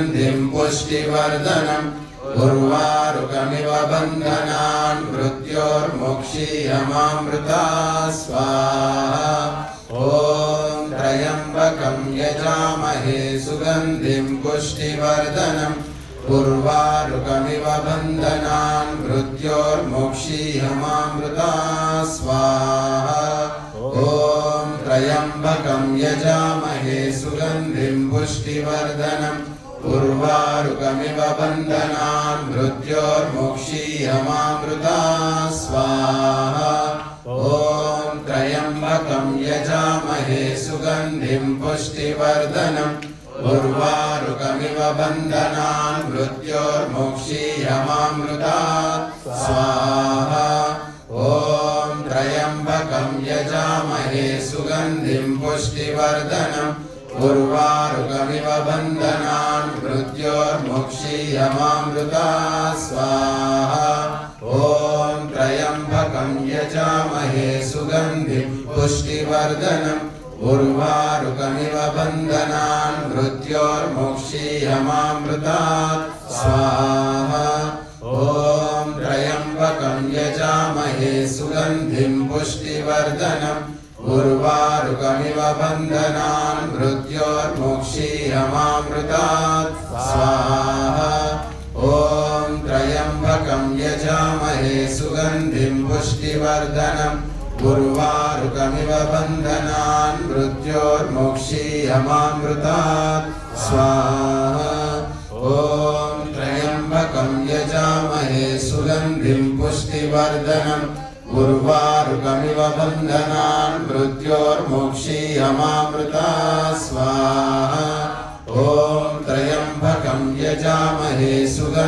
सुगन्धिं पुष्टिवर्धनम् उर्वारुकमिव बन्धनान् मृत्योर्मुक्षीयमामृता स्वाहा ॐ त्र्यम्बकं यजामहे सुगन्धिं पुष्टिवर्धनम् उर्वारुकमिव बन्धनान् मृत्योर्मुक्षीयमामृता स्वाहा ॐ त्र्यम्बकं यजामहे सुगन्धिं पुष्टिवर्धनम् उर्वारुकमिव बन्धनान् मृत्योर्मुक्षीयमामृता स्वाहा ॐ त्र्यम्बकं यजामहे सुगन्धिं पुष्टिवर्धनम् उर्वारुकमिव बन्धनान् मृत्योर्मुक्षीयमामृता स्वाहा ॐ त्र्यम्बकं यजामहे सुगन्धिं पुष्टिवर्धनम् उर्वारुकमिव बन्धनान् मृत्योर्मुक्षीयमामृता स्वाहा ॐ त्र्यम्बकं यजामहे सुगन्धिं पुष्टिवर्धनम् उर्वारुकमिव बन्धनान् मृत्योर्मुक्षीयमामृता स्वाहा ॐ त्र्यम्बकं यजामहे सुगन्धिं पुष्टिवर्धनम् उर्वारुकमिव बन्धनान् मृत्योर्मुक्षीयमामृता स्वाहा ॐ त्र्यम्बकं यजामहे सुगन्धिं पुष्टिवर्धनम् उर्वारुकमिव बन्धनान् मृत्योर्मुक्षीयमामृता स्वाहा ॐ त्र्यम्बकं यजामहे सुगन्धिं पुष्टिवर्धनम् उर्वारुकमिव बन्धनान् मृत्योर्मुक्षीयमामृता स्वाहा ॐ त्र्यम्बकं यजामहे सुगन्धिं